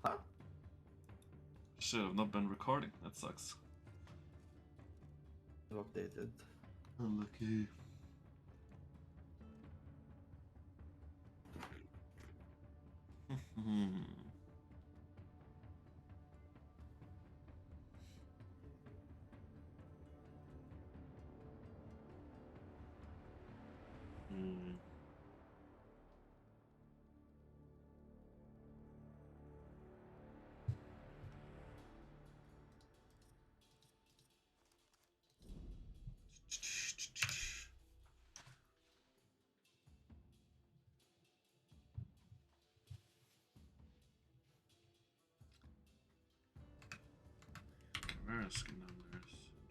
Huh? Shit, I've not been recording. That sucks. Updated. Unlucky. Hmm. Camera skin down there is interesting.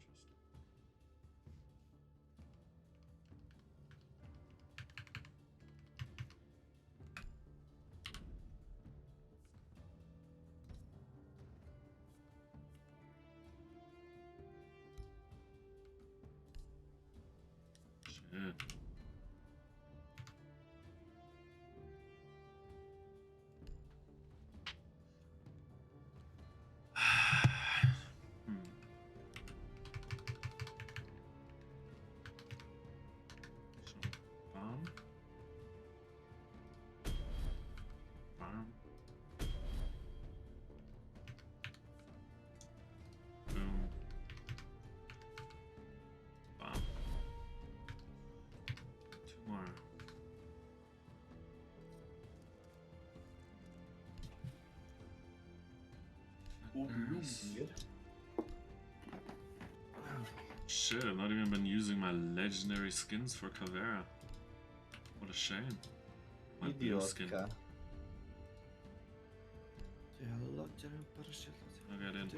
Shit. Hmm. Some bomb. Bomb. Boom. Bomb. Two more. Shit, I've not even been using my legendary skins for Caveira. What a shame. My blue skin. Idiotka. I'll get in.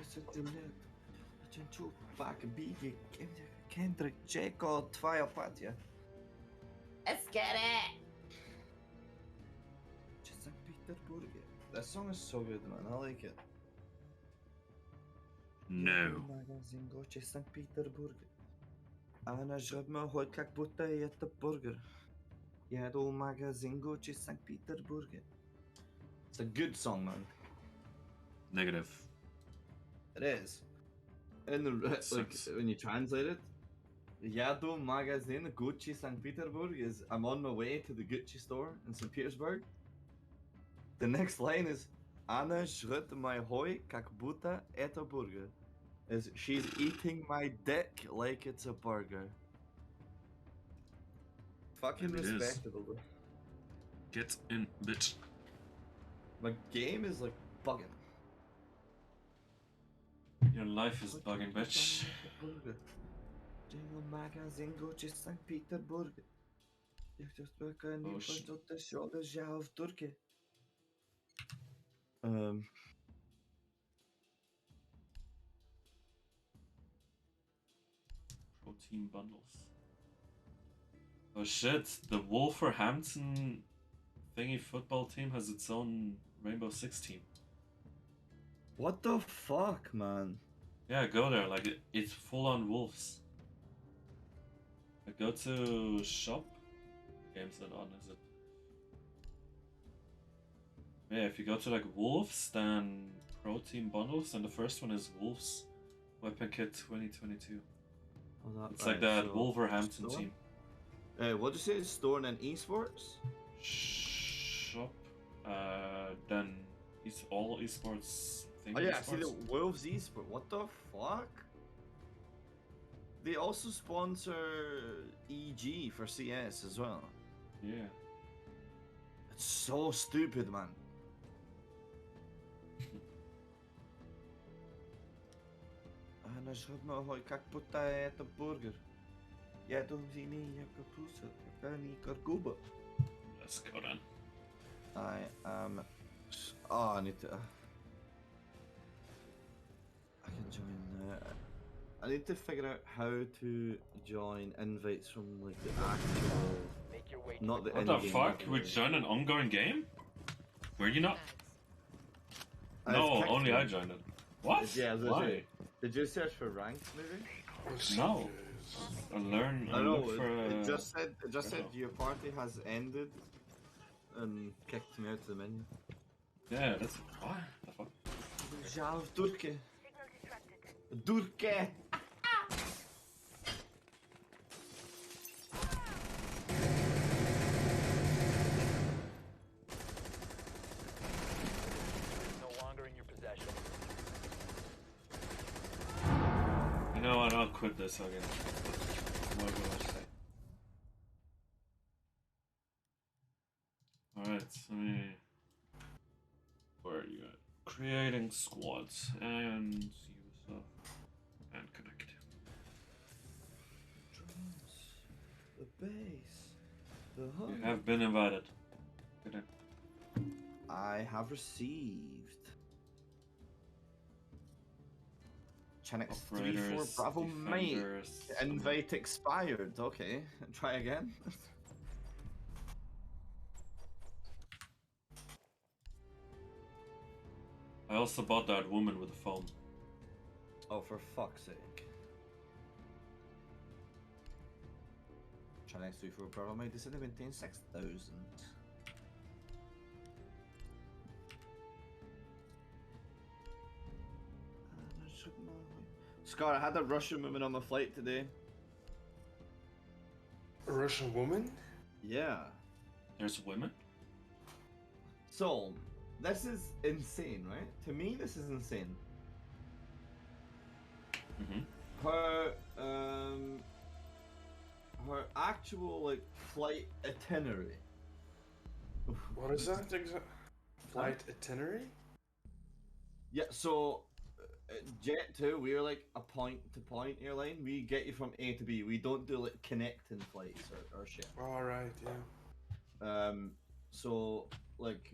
Kendrick, Jacob, Twaja. Let's get it! St. Petersburg. That song is so good, man. I like it. No. Magazin Goche St. Petersburg. Ana żebym choć jak buta jest burger. Jedu magazin Goche St. Petersburg. It's a good song, man. Negative. It is. And like when you translate it, Yado Magazine Gucci St. Petersburg is I'm on my way to the Gucci store in St. Petersburg. The next line is Anna schritt my hoi kak buta eta burger. Is she's eating my dick like it's a burger. Fucking respectable. Get in, bitch. My game is like bugging. Your life is bugging, bitch. Jingle magazine Gucci St. Petersburg. Ik just werk aan die first op de shoulders, ja, of Turkey. Protein bundles. Oh shit, the Wolverhampton thingy football team has its own Rainbow Six team. What the fuck, man? Yeah, go there, like it's full on wolves. Like, go to shop. Games that on, is it? Yeah, if you go to like wolves, then protein bundles, and the first one is wolves weapon kit 2022. It's like that so Wolverhampton team. What did you say? Store and esports? Shop. Then it's all esports thing. Oh yeah, esports. I see the Wolves esport. What the fuck? They also sponsor EG for CS as well. Yeah. It's so stupid, man. Ana żebym choć jak buta eta burger. Jedu z nimi jako pusa, pani karkuba. Let's go then. I am. Oh, I need to. I can join. I need to figure out how to join invites from like the actual, not the. What the fuck? We join an ongoing game? Were you not? No, only I joined it. What? Yeah, why? Did you search for ranked maybe? No. I know. It just said your party has ended, and kicked me out of the menu. Yeah, that's what the fuck. Žal Durke. Durke. No longer in your possession. You know what? I'll quit this again. What am I gonna say? Alright, so where are you at? Creating squads and user and connect. Drums. The bass. The hum. You have been invited. Get in. I have received. Chenix 3-4 Bravo mate. Invite expired. Okay, try again. I also bought that woman with the phone. Oh, for fuck's sake. Chenix 3-4 Bravo mate. This only maintains 6,000. Scar, I had a Russian woman on my flight today. A Russian woman? Yeah. There's women? So, this is insane, right? To me, this is insane. Mm-hmm. Her actual, like, flight itinerary. What is that exactly? Flight itinerary? Yeah, so Jet2, we're like a point-to-point airline. We get you from A to B. We don't do like connecting flights or shit. Alright, yeah. So like,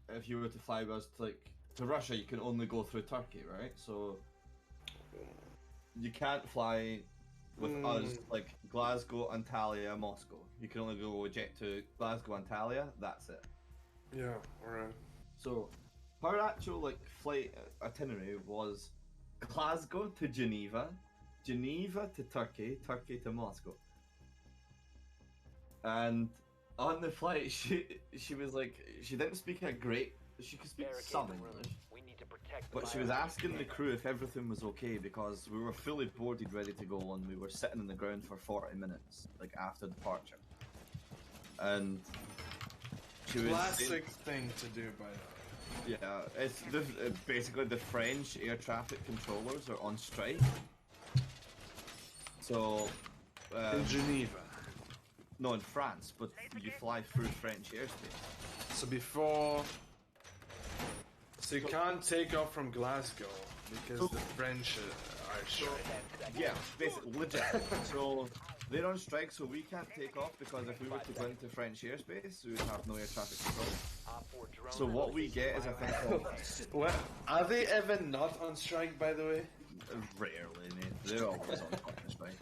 if you were to fly us to Russia, you can only go through Turkey, right? So you can't fly with us like Glasgow, Antalya, Moscow. You can only go jet to Glasgow, Antalya. That's it. Yeah, alright. So her actual like flight itinerary was Glasgow to Geneva, Geneva to Turkey, Turkey to Moscow. And on the flight, she was like, she didn't speak a great. She could speak some English, but she was asking the crew if everything was okay because we were fully boarded, ready to go, and we were sitting on the ground for 40 minutes, like after departure. And she was classic thing to do by now. Yeah, it's basically the French air traffic controllers are on strike. So in Geneva. No, in France, but you fly through French airspace. So before, so you can't take off from Glasgow because the French are striking. Yeah, basically legit. So they're on strike, so we can't take off because if we were to go into French airspace, we would have no air traffic control. So what we get is a thing called. Well, are they ever not on strike, by the way? Rarely, mate. They're always on fucking strike.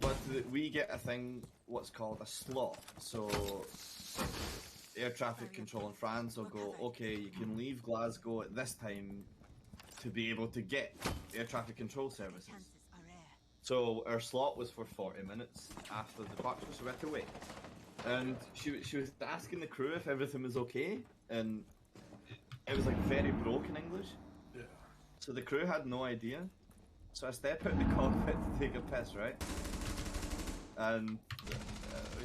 But we get a thing, what's called a slot. So air traffic control in France will go, okay, you can leave Glasgow at this time to be able to get air traffic control services. So our slot was for 40 minutes after the departure, so we had to wait. And she was asking the crew if everything was okay, and it was like very broken English. Yeah. So the crew had no idea. So I step out in the cockpit to take a piss, right? And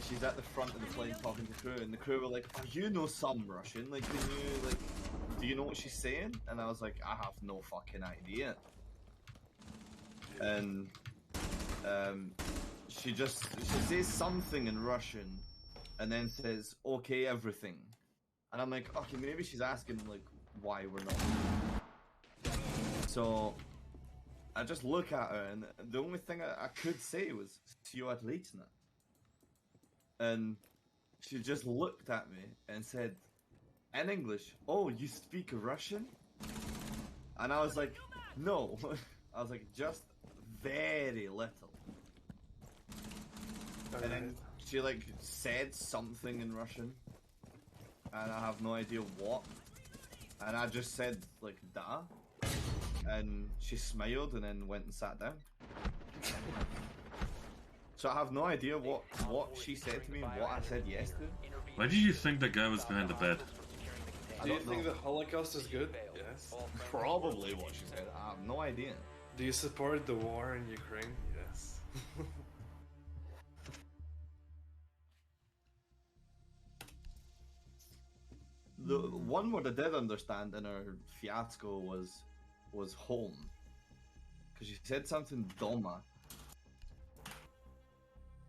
she's at the front of the plane talking to the crew, and the crew were like, "Oh, you know some Russian? Like, do you know what she's saying?" And I was like, "I have no fucking idea." And she says something in Russian, and then says, "Okay, everything." And I'm like, "Okay, maybe she's asking like why we're not." So I just look at her, and the only thing I could say was "See you at Litzna." And she just looked at me and said, in English, "Oh, you speak Russian?" And I was like, "No." I was like, "Just very little." And then she like said something in Russian, and I have no idea what. And I just said like "da," and she smiled and then went and sat down. So I have no idea what she said to me and what I said yes to. Why did you think that guy was behind the bed? Do you don't think know. the Holocaust is good? Yes. Probably what she said. I have no idea. Do you support the war in Ukraine? Yes. The one word I did understand in her fiasco was home, because she said something Doma,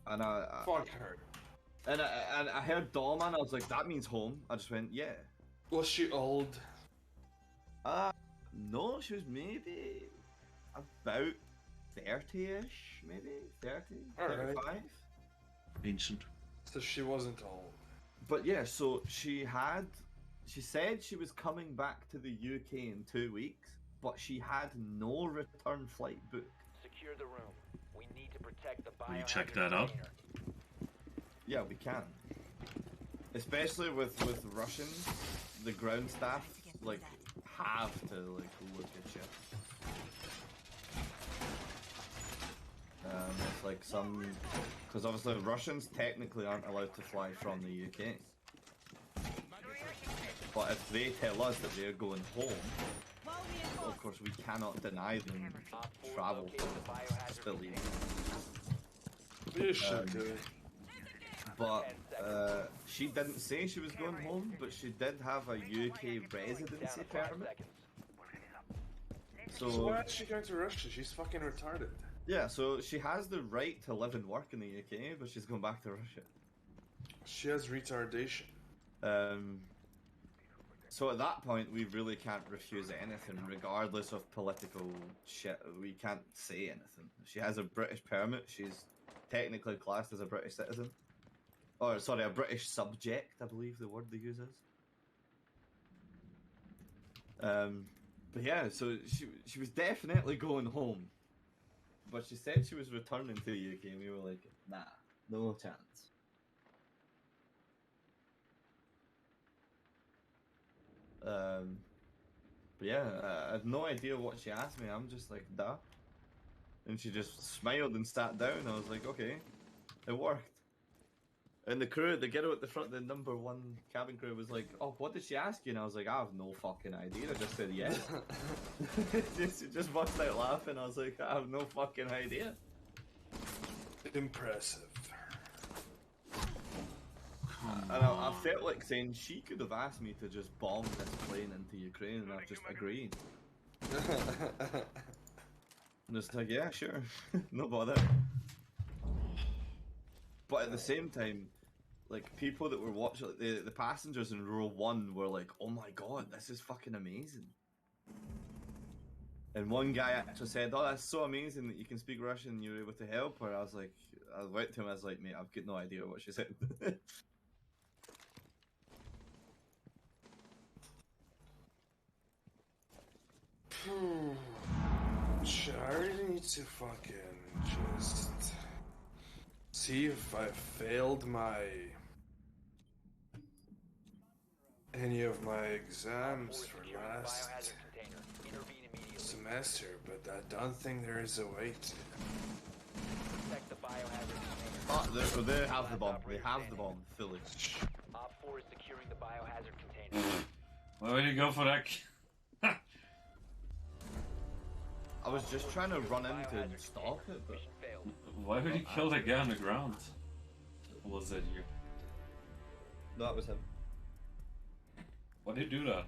and Fuck her. and I heard Doma and I was like, that means home. I just went, yeah. Was she old? No, she was maybe about 30-ish, maybe 30, Alright. 35. Ancient. So she wasn't old. But yeah, so she said she was coming back to the UK in 2 weeks, but she had no return flight booked. Secure the room. We need to protect the Will you biohazard check that out? container. Yeah, we can. Especially with Russians, the ground staff like have to like look at shit. It's like some, because obviously Russians technically aren't allowed to fly from the UK. But if they tell us that they're going home, of course we cannot deny them travel still leaving. You should do it. But she didn't say she was going home, but she did have a UK residency permit. So So why is she going to Russia? She's fucking retarded. yeah, so she has the right to live and work in the UK, but she's going back to Russia. She has retardation. So at that point, we really can't refuse anything, regardless of political shit. We can't say anything. She has a British permit. She's technically classed as a British citizen. Or, sorry, a British subject, I believe the word they use is. But yeah, so she was definitely going home. But she said she was returning to the UK, and we were like, nah, no chance. But yeah, I had no idea what she asked me. I'm just like, duh. And she just smiled and sat down. I was like, okay, it worked. And the crew, the girl at the front, the #1 cabin crew was like, oh, what did she ask you? And I was like, I have no fucking idea. I just said yes. just burst out laughing. I was like, I have no fucking idea. Impressive. And I felt like saying she could have asked me to just bomb this plane into Ukraine, and I've just agreed. And it's like, yeah, sure, no bother. But at the same time, like, people that were watching, like, the passengers in row 1 were like, oh my god, this is fucking amazing. And one guy actually said, oh, that's so amazing that you can speak Russian and you're able to help her. I was like, I went to him, I was like, mate, I've got no idea what she said. I really need to fucking just see if I failed any of my exams for last Biohazard container. Intervene immediately. semester, but I don't think there is a way to. Protect the biohazard container. Oh, they have the bomb. They have the bomb, fully. Op 4 is securing the biohazard container. Why would you go for that? I was just trying to run in to stop it, but Mission failed. Why would you kill the guy on the ground? Or was that you? no, that was him. Why did you do that?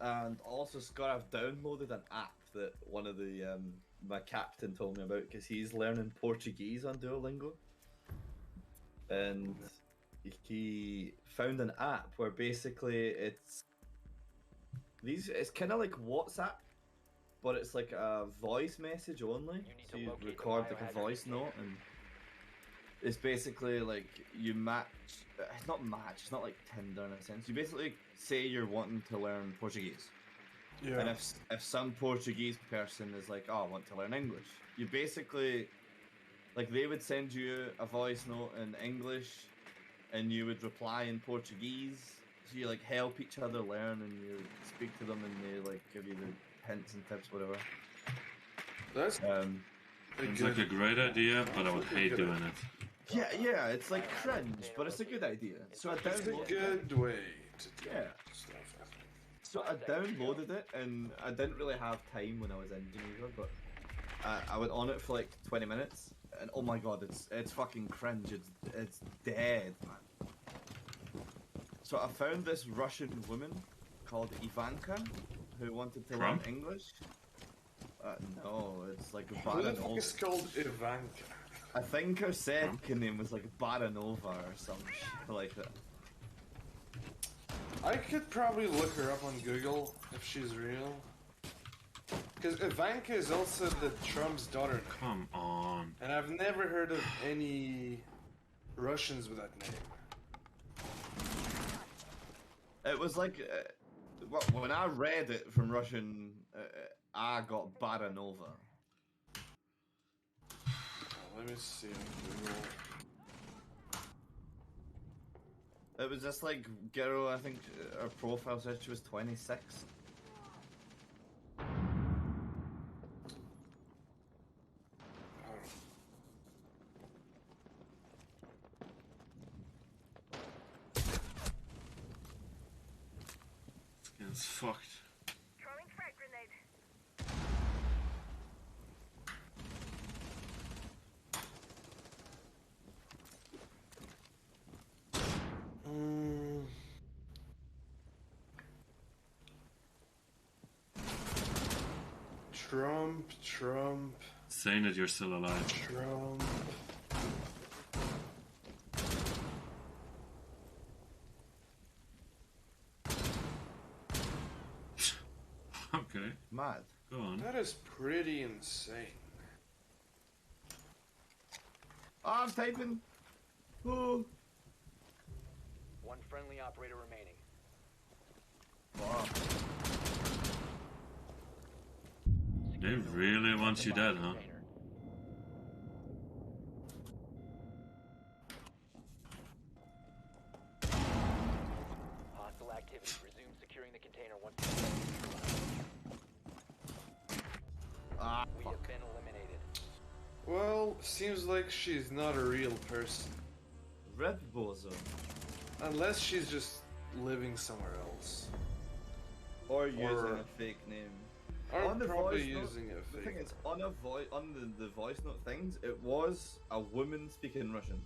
And also, Scott, I've downloaded an app that one of the my captain told me about because he's learning Portuguese on Duolingo, and he found an app where basically it's kind of like WhatsApp, but it's like a voice message only. need So to you locate the record like a biohazard voice container. note, and it's basically like you match. It's not match. It's not like Tinder in a sense. You basically say you're wanting to learn Portuguese, Yeah. And if some Portuguese person is like, oh, I want to learn English, you basically, like, they would send you a voice note in English, and you would reply in Portuguese. So you like help each other learn, and you speak to them, and they like give you the hints and tips, whatever. That's It's like a great idea, but I would hate doing it. Yeah, it's like cringe, but it's a good idea. So I it's a downloaded it. good way to do Yeah. stuff. I think. So I downloaded it, and I didn't really have time when I was in Geneva, but I went on it for like 20 minutes, and oh my god, it's fucking cringe. It's dead, man. So I found this Russian woman called Ivanka who wanted to Trump? learn English. No, it's like a Who the fuck Baranova. is called Ivanka? I think her second name was like Baranova or some shit like that. I could probably look her up on Google if she's real. Because Ivanka is also the Trump's daughter. Come on. And I've never heard of any Russians with that name. It was like, when I read it from Russian, I got Baranova. Let me see on Google. It was just like, girl, I think her profile said she was 26. It's fucked. Throwing frag grenade. Trump. Saying that you're still alive. Trump. Okay, Mad. go on. That is pretty insane. Oh, I'm typing. Oh. One friendly operator remaining. Wow. They really want you dead, huh? Hostile activity. Resume securing the container once again. Ah, We fuck. have been eliminated. Well, seems like she's not a real person. Red Bozo. Unless she's just living somewhere else. Or using Or- a fake name. Or On the probably voice note, using a The fake. thing is, on the voice note things, it was a woman speaking Russian.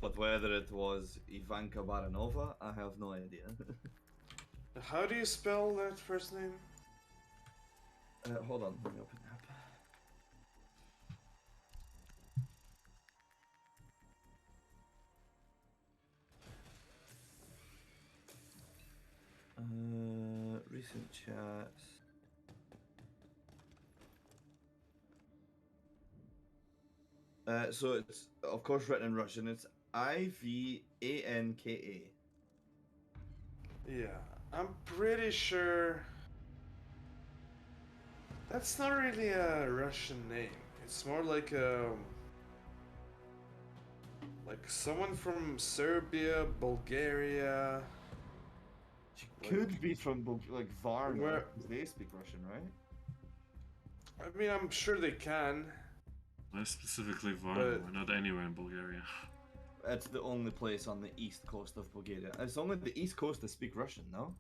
But whether it was Ivanka Baranova, I have no idea. How do you spell that first name? Hold on, let me open the app. Recent chats. So it's of course written in Russian. It's Ivanka. Yeah, I'm pretty sure that's not really a Russian name. It's more like someone from Serbia, Bulgaria. She could be from like Varna, Where- 'cause they speak Russian, right? I mean, I'm sure they can. Less specifically Varna, we're not anywhere in Bulgaria. It's the only place on the east coast of Bulgaria. It's only the east coast that speak Russian, no?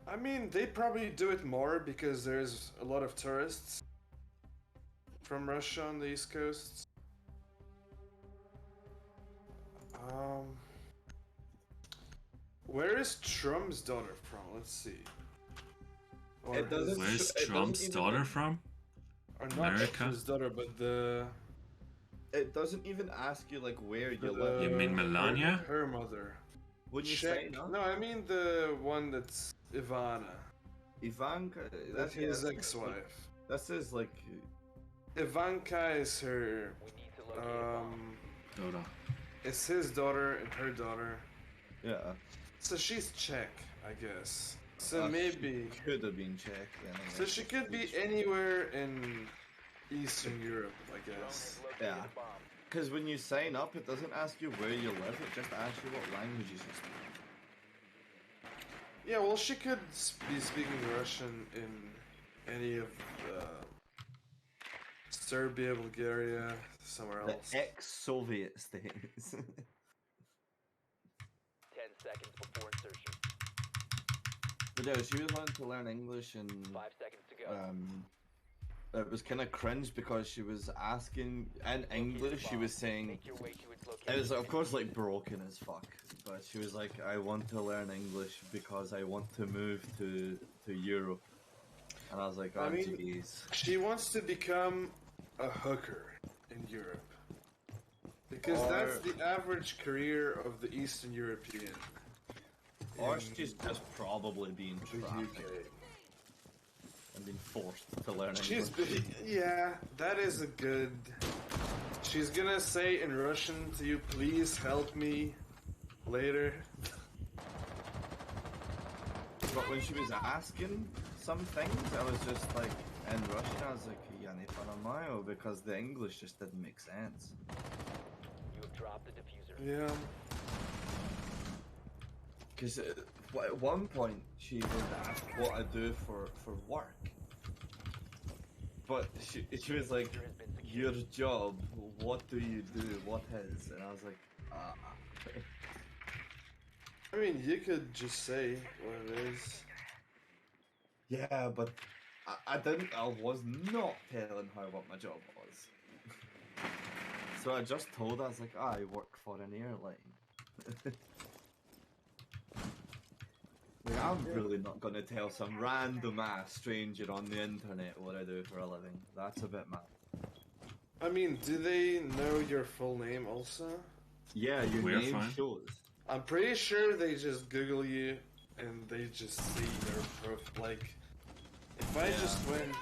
I mean, they probably do it more because there's a lot of tourists from Russia on the East Coast. Where is Trump's daughter from? Let's see. Or It doesn't- Where's it doesn't Trump's even- daughter from? Or not America? Trump's daughter, but the. It doesn't even ask you like where you the live. You mean Melania? Her mother. When you Check. sign up, No, I mean the one that's Ivana. Ivanka. That's his that's- ex-wife. This is like Ivanka is her. We need to locate a bomb. Dota. It's his daughter and her daughter. yeah. So she's Czech, I guess. So maybe. Could have been Czech then. I So guess. she could be anywhere in Eastern Europe, I guess. Yeah. Because when you sign up, it doesn't ask you where you live, it just asks you what languages you speak. Yeah, well, she could be speaking Russian in any of Serbia, Bulgaria, somewhere else. The ex-Soviet states. 10 seconds before insertion. But yeah, she was wanting to learn English and 5 seconds to go. it was kind of cringe because she was asking in English. She was saying Make your way to its it location. was of course like broken as fuck, but she was like, "I want to learn English because I want to move to Europe," and I was like, "Oh, I mean, jeez." she wants to become a hooker in Europe. Because Or- that's the average career of the Eastern European. Or in she's just probably being the trapped UK. and being forced to learn She's English. yeah, that is a good. She's gonna say in Russian to you, "Please help me," later. But when she was asking some things, I was just like, in Russian, I was like, "Я не понимаю," because the English just didn't make sense. You have dropped the diffuser. Yeah. Because at one point she was asked what I do for work, but she was like, Diffuser has been secured. "Your job, what do you do? What is?" And I was like, I mean, you could just say what it is. "Yeah, but I didn't. I was not telling her what my job was." So I just told her, I was like, "I work for an airline." Like, I'm really not gonna tell some random ass stranger on the internet what I do for a living. That's a bit mad. I mean, do they know your full name also? Yeah, your We're name fine. shows. I'm pretty sure they just Google you and they just see your proof. Like, if I just went.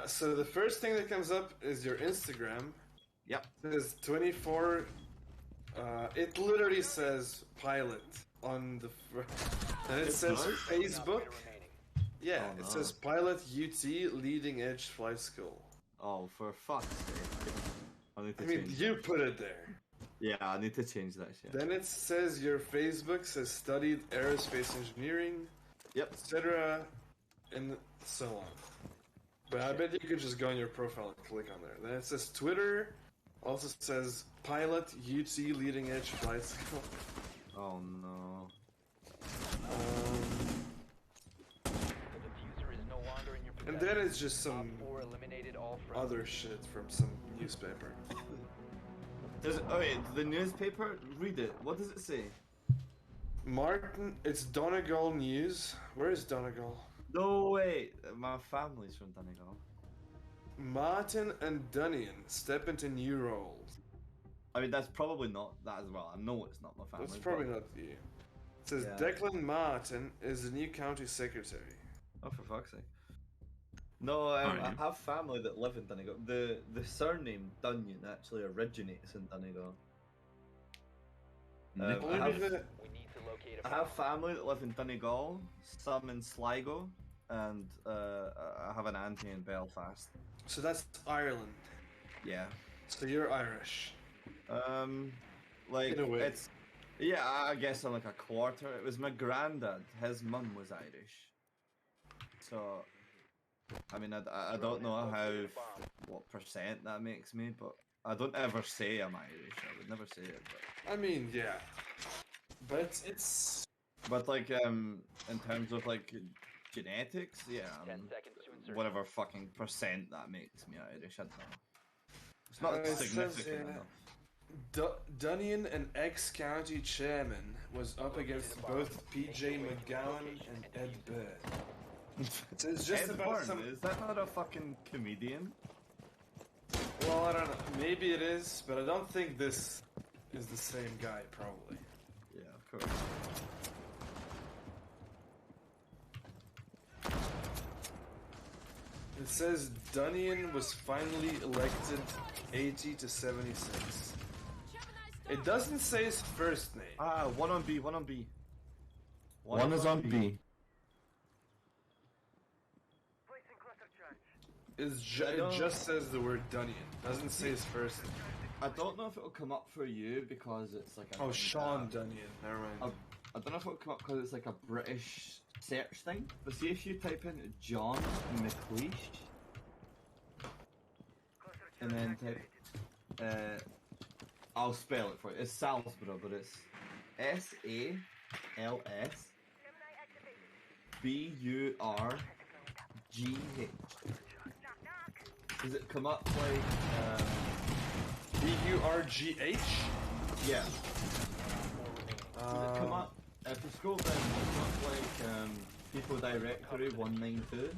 So the first thing that comes up is your Instagram. Yep. It says 24. It literally says pilot on the. And it says does? Facebook. Remaining. Yeah, Oh, it no. says pilot UT leading edge flight school. Oh, for fuck's sake. I need to I mean, change you that. put it there. Yeah, I need to change that shit. Then it says your Facebook says studied aerospace engineering, Yep. etc., and so on. But I bet you could just go on your profile and click on there. Then it says Twitter, also says pilot UT leading edge flight school. Oh no. The diffuser is no longer in your possession. And then it's just some Op 4 eliminated all friendly. other shit from some newspaper. Oh wait, the newspaper? Read it. What does it say? Martin, it's Donegal News. Where is Donegal? No, wait. My family's from Donegal. Martin and Dunnian step into new roles. I mean, that's probably not that as well. I know it's not my family. That's probably but- not you. It says Yeah. Declan Martin is the new county secretary. Oh, for fuck's sake. No, I Alright. have family that live in Donegal. The surname Dunyan actually originates in Donegal. Nick- Only I have- because- We need to locate a I have bomb. family that live in Donegal, some in Sligo, and I have an auntie in Belfast. So that's Ireland. Yeah. So you're Irish. Like In a way. it's yeah, I guess I'm like a quarter. It was my granddad. His mum was Irish, so I mean I don't know what percent that makes me, but I don't ever say I'm Irish. I would never say it, I mean, yeah. But it's. but like in terms of like genetics, yeah, 10 seconds to insert. whatever fucking percent that makes me Irish. I don't know. It's not It says, significant yeah. enough. Dunnian, an ex-county chairman, was up against both PJ McGowan and Ed Byrne. So it's just Ed about Byrne, some. is that not a fucking comedian? Well, I don't know. Maybe it is, but I don't think this is the same guy, probably. Yeah, of course. It says Dunnian was finally elected 80 to 76. It doesn't say his first name. Ah, one on B, one on B. One is on B. Placing cluster charge. It just says the word Dunyan. Doesn't say his first name. I don't know if it'll come up for you because it's like a Oh, Sean Dunyan. Never mind. I don't know if it'll come up because it's like a British search thing. But see if you type in John McLeish Cluster and charge then activated. type I'll spell it for you. It's Salisbury, but it's SALS Gemini activated. BURGH. Knock knock. Does it come up like BURGH? yeah? Does it come up if you scroll down? It comes up like people directory 192.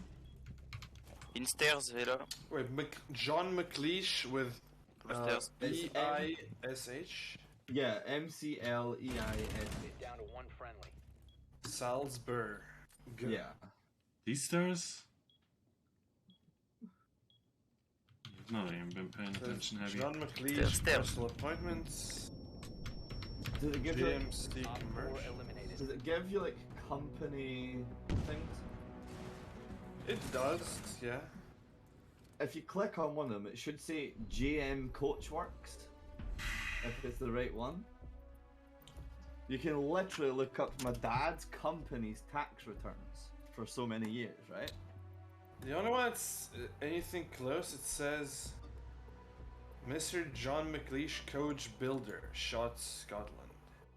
Instairs est là. Wait, John McLeish with Upstairs. EISH? Yeah, MCLEISH. Down to one friendly. Salzburg. Good. Yeah. These stairs? You've not even been paying attention, have you? John McLeish, Stairs. personal appointments, Does it give you like, GMC Op 4 commercial. eliminated. does it give you like company things? It does, yeah. If you click on one of them, it should say GM Coachworks. If it's the right one. You can literally look up my dad's company's tax returns for so many years, right? The only one that's anything close, it says Mr. John McLeish, Coach Builder, Shotts, Scotland.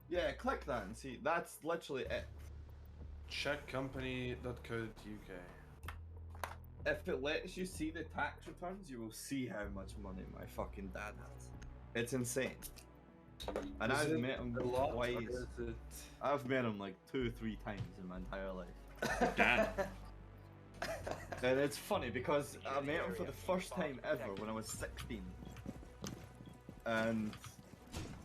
Yeah, click that and see. That's literally it. Checkcompany.co.uk. If it lets you see the tax returns, you will see how much money my fucking dad has. It's insane. And Is I've it met him a lot, twice. or is it... I've met him like 2 or 3 times in my entire life. Damn. And it's funny because I met him for the first time ever when I was 16. And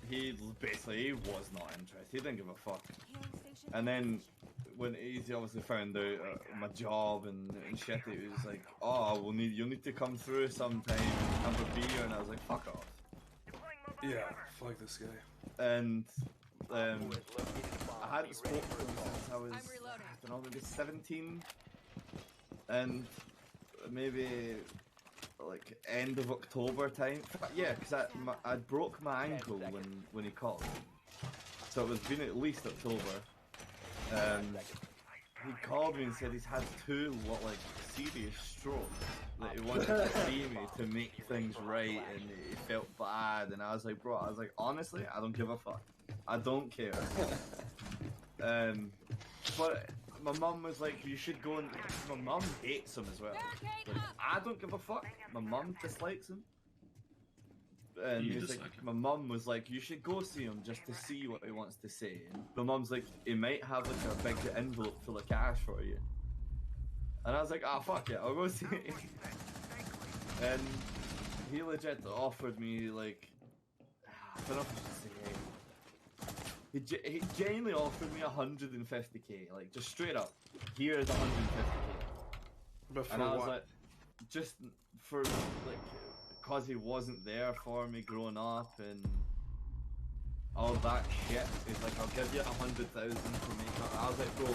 he basically was not interested. He didn't give a fuck. And then when he obviously found out my job and shit, he was like, "Oh, you'll need to come through sometime and have a beer." And I was like, "Fuck off." Deploying mobile Yeah, server. fuck this guy. And Op 4 has located a bomb. I hadn't Be spoken ready to for him assault. since I was, I'm reloading. I don't know, maybe 17. And maybe like end of October time. Yeah, because I broke my ankle when he called. So it was been at least October. He called me and said he's had 2 like serious strokes. That he wanted to see me to make things right, and he felt bad. And I was like, bro, honestly, I don't give a fuck. I don't care. But my mum was like, you should go and. My mum hates him as well. Like, I don't give a fuck. My mum dislikes him. And You he was like, dislike him. my mum was like, you should go see him just to see what he wants to say. And my mum's like, he might have like a big envelope full of cash for you. And I was like, ah, fuck it, I'll go see him. And he legit offered me like, I don't know if I should say. He genuinely offered me 150k, like just straight up. Here's 150k. But for And I was what? like, just for like, cause he wasn't there for me growing up and all that shit. He's like, I'll give you 100,000 to make up. I was like, bro, I'll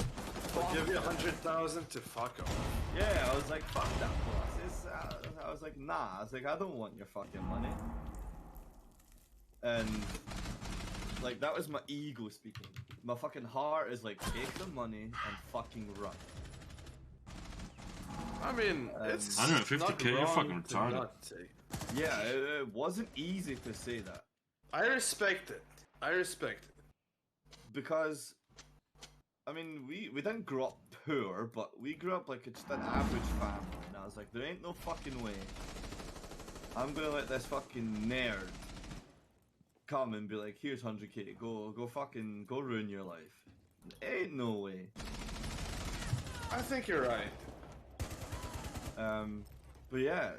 fuck give you that. 100,000 to fuck off. Yeah, I was like, fuck that, boss. I was like, nah. I was like, I don't want your fucking money. And like, that was my ego speaking. My fucking heart is like, take the money and fucking run. I mean, it's 150K, not you're wrong fucking to retarded. not take. Yeah, it wasn't easy to say that. I respect it. I respect it. Because I mean we didn't grow up poor, but we grew up like just an average family, and I was like, there ain't no fucking way I'm gonna let this fucking nerd come and be like, here's 100k, go ruin your life. Ain't no way. I think you're right. But yeah,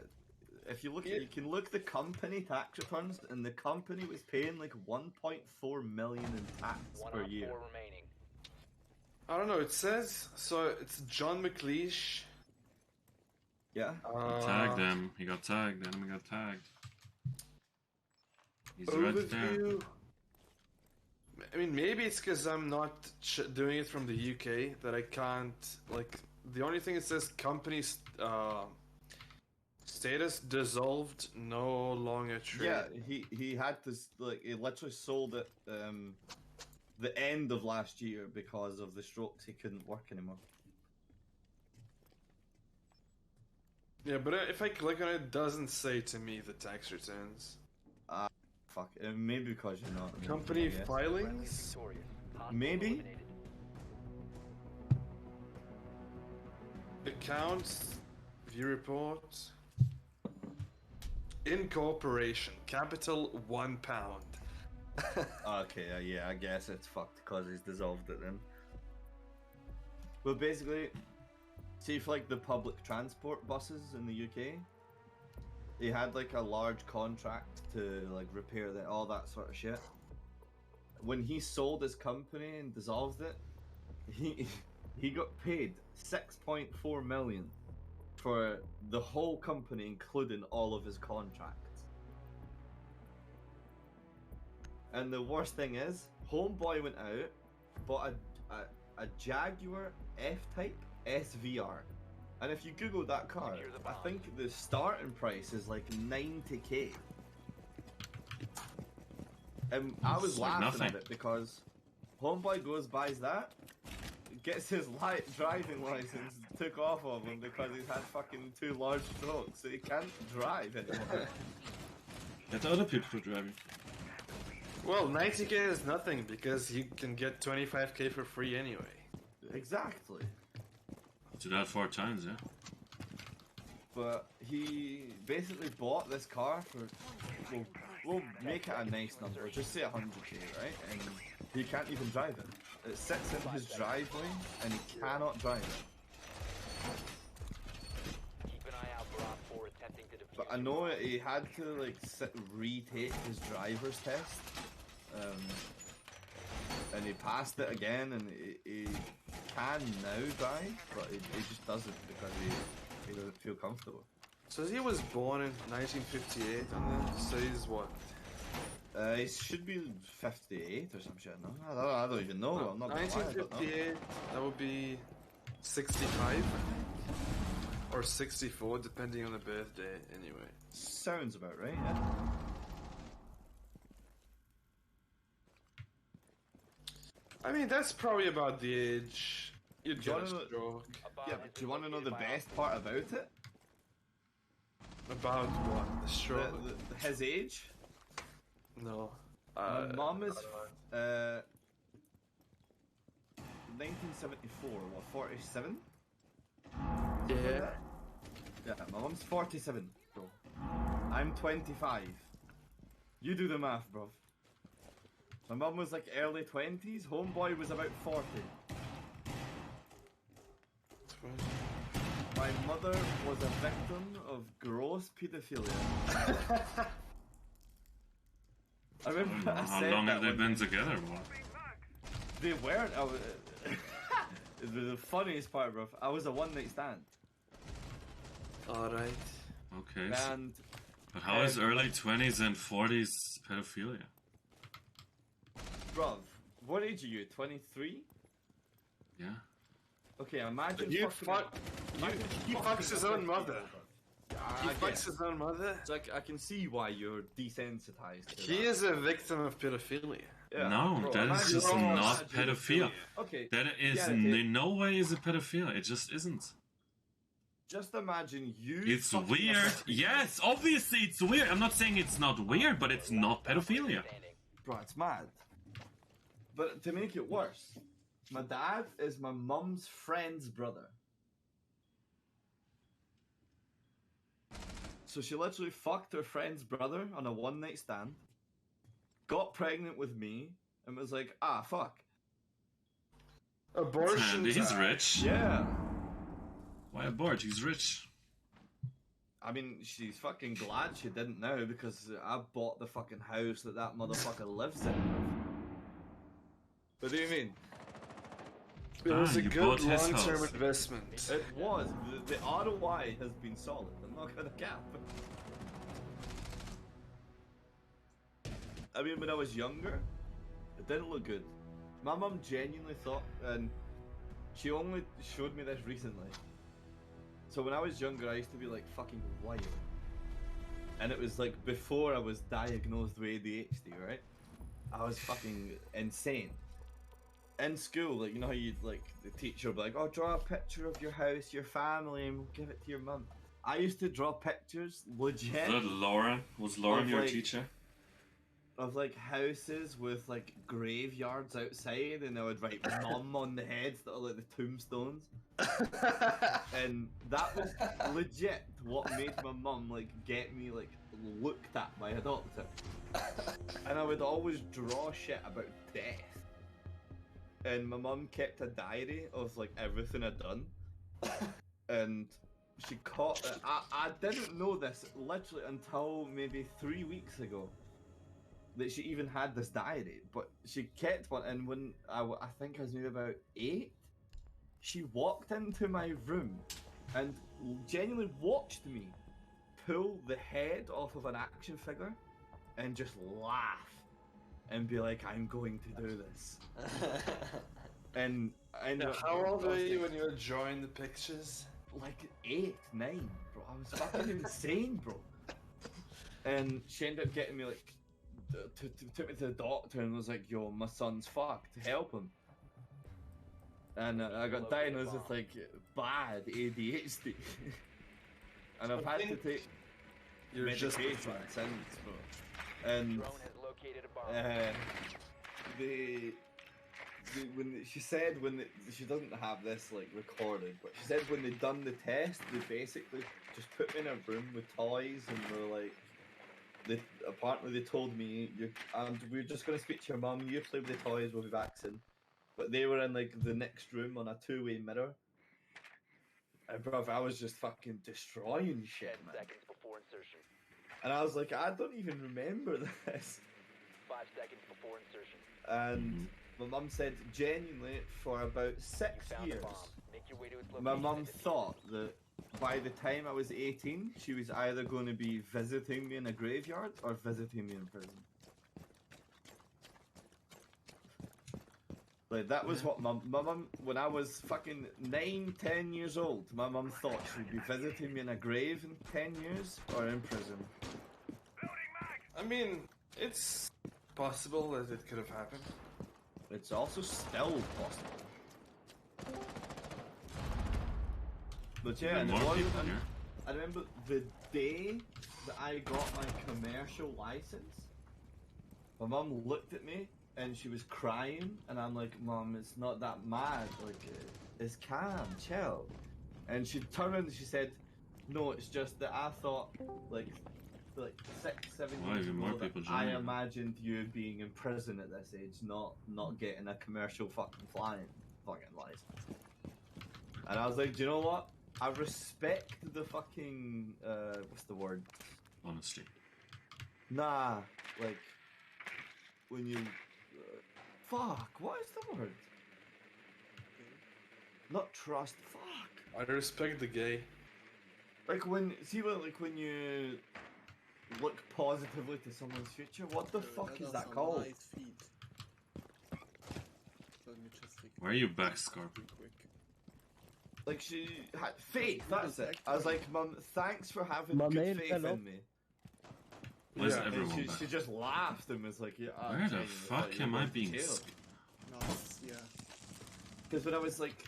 if you look at, you can look the company tax returns, and the company was paying like 1.4 million in tax One per Op year. 4 remaining. I don't know, it says, so it's John McLeish. Yeah. Tagged him. He got tagged. Enemy got tagged. He's right there. Overview. I mean, maybe it's because I'm not doing it from the UK that I can't, like, the only thing it says company status dissolved, no longer trade. Yeah, he had to like he literally sold it the end of last year because of the strokes. He couldn't work anymore. Yeah, but if I click on it, it doesn't say to me the tax returns. Fuck. Maybe because you're not. Company I guess. filings? Victorious. Hostiles Maybe? eliminated. Accounts, view report. Incorporation, capital £1. Okay, yeah, I guess it's fucked because he's dissolved it then. But basically, see if like the public transport buses in the UK, he had like a large contract to like repair all that sort of shit. When he sold his company and dissolved it, he got paid 6.4 million for the whole company, including all of his contracts. And the worst thing is, Homeboy went out, bought a Jaguar F-Type SVR. And if you Google that car, I think the starting price is like 90k. And I was It's like laughing nothing. at it because Homeboy buys that, gets his driving license took off of him because he's had fucking 2 large strokes, so he can't drive anymore. Get other people driving. Well, 90k is nothing because you can get 25k for free anyway. Exactly. Do that 4 times, yeah. But he basically bought this car for, we'll make it a nice number, just say 100k, right? And he can't even drive it. It sits in his driveway and he cannot drive it. Keep an eye out for Op 4 attempting to defuse. But I know he had to like retake his driver's test, and he passed it again, and he can now drive, but he just doesn't because he doesn't feel comfortable. So he was born in 1958 and then says what? He should be 58 or some shit, no? I don't even know. I'm not gonna lie, I don't know. 1958, that would be 65, I think. Or 64, depending on the birthday, anyway. Sounds about right, yeah. I mean, that's probably about the age you'd Do you get a wanna know- stroke. Yeah, but do you want to know the best part about it? About what? The stroke? His age? No. My mom is 1974, what, 47? Yeah. Yeah, my mom's 47, bro. I'm 25. You do the math, bro. My mom was like early 20s, Homeboy was about 40. My mother was a victim of gross pedophilia. I remember I How said long that have they when been together? What? They weren't. The funniest part, bro. I was a one-night stand. Alright. Okay. So, And but how is early 20s and 40s pedophilia? bruv, what age are you? 23? Yeah. Okay, imagine You fucking- he fucks his own mother. He I fucks guess. his own mother. It's like I can see why you're desensitized to He that. is a victim of pedophilia. Yeah, No, bro, that is imagine- just oh, not pedophilia. Okay, That is yeah, in no way is a pedophilia. It just isn't. just imagine you. It's fucking weird. a 50 Yes, obviously it's weird. I'm not saying it's not weird, but it's not pedophilia. Standing. Bro, it's mad. But to make it worse, my dad is my mum's friend's brother. So she literally fucked her friend's brother on a one-night stand, got pregnant with me, and was like, ah, fuck. Abortion. And he's time. rich. Yeah. Why abort? He's rich. I mean, she's fucking glad she didn't now because I bought the fucking house that motherfucker lives in. What do you mean? It was a you good bought his long-term house. investment. It was. The ROI has been solid. I'm not gonna cap. I mean, when I was younger, It didn't look good. My mum genuinely thought, and she only showed me this recently. So when I was younger, I used to be like fucking wild. And it was like before I was diagnosed with ADHD, right? I was fucking insane. In school, like, you know how you'd like, the teacher would be like, oh, draw a picture of your house, your family, and we'll give it to your mum. I used to draw pictures, legit. Is that Lauren? Was Lauren Of, your like, teacher? Of like houses with like graveyards outside, and I would write mum on the heads that are like the tombstones. And that was legit what made my mum like get me like looked at by a doctor. And I would always draw shit about death. And my mum kept a diary of like everything I'd done. And she caught it. I didn't know this literally until maybe 3 weeks ago, that she even had this diary, but she kept one. And when I think I was maybe about 8, she walked into my room and genuinely watched me pull the head off of an action figure and just laugh and be like, I'm going to do this. And how old were you when you were drawing the pictures? Like 8, 9, bro. I was fucking insane, bro. And she ended up getting me like took me to the doctor and was like, yo, my son's fucked, help him. And I got diagnosed with like bad ADHD. And I've had to take medication since, bro. And Drone has located a bomb. when she said she doesn't have this like recorded, but she said when they done the test, they basically just put me in a room with toys and were like, apparently they told me, we're just gonna speak to your mum, you play with the toys, we'll be back soon. But they were in like the next room on a 2-way mirror. And bro, I was just fucking destroying shit, 10 man. seconds before insertion. And I was like, I don't even remember this. 5 seconds before insertion. And my mum said genuinely for about 6 You found years, a bomb. Make your way to its location. my mum and defuse thought that by the time I was 18, she was either going to be visiting me in a graveyard or visiting me in prison. Like, that was what my mum, when I was fucking 9, 10 years old, my mum thought she'd be visiting me in a grave in 10 years or in prison. I mean, it's possible that it could have happened. It's also still possible. But yeah, and it More was, people here. I remember the day that I got my commercial license, my mum looked at me and she was crying, and I'm like, Mum, it's not that mad, like, it's calm, chill. And she turned around and she said, no, it's just that I thought, like 6, 7 Why years even more ago, that people I joining? imagined you being in prison at this age, not getting a commercial fucking license. And I was like, do you know what? I respect the fucking, what's the word? Honestly. Nah, like, when you, fuck, what is the word? Not trust, fuck. I respect the gay. Like when you look positively to someone's future, what the fuck is that called? Nice feet. Let me just take Why are you back, Scorpion? quick. Like she had faith, that's it. I was like, Mum, thanks for having My good main faith fellow. in me. Why is Yeah, And everyone she back? just laughed and was like, yeah. Where the fuck am I being Nice, yeah. Because when I was like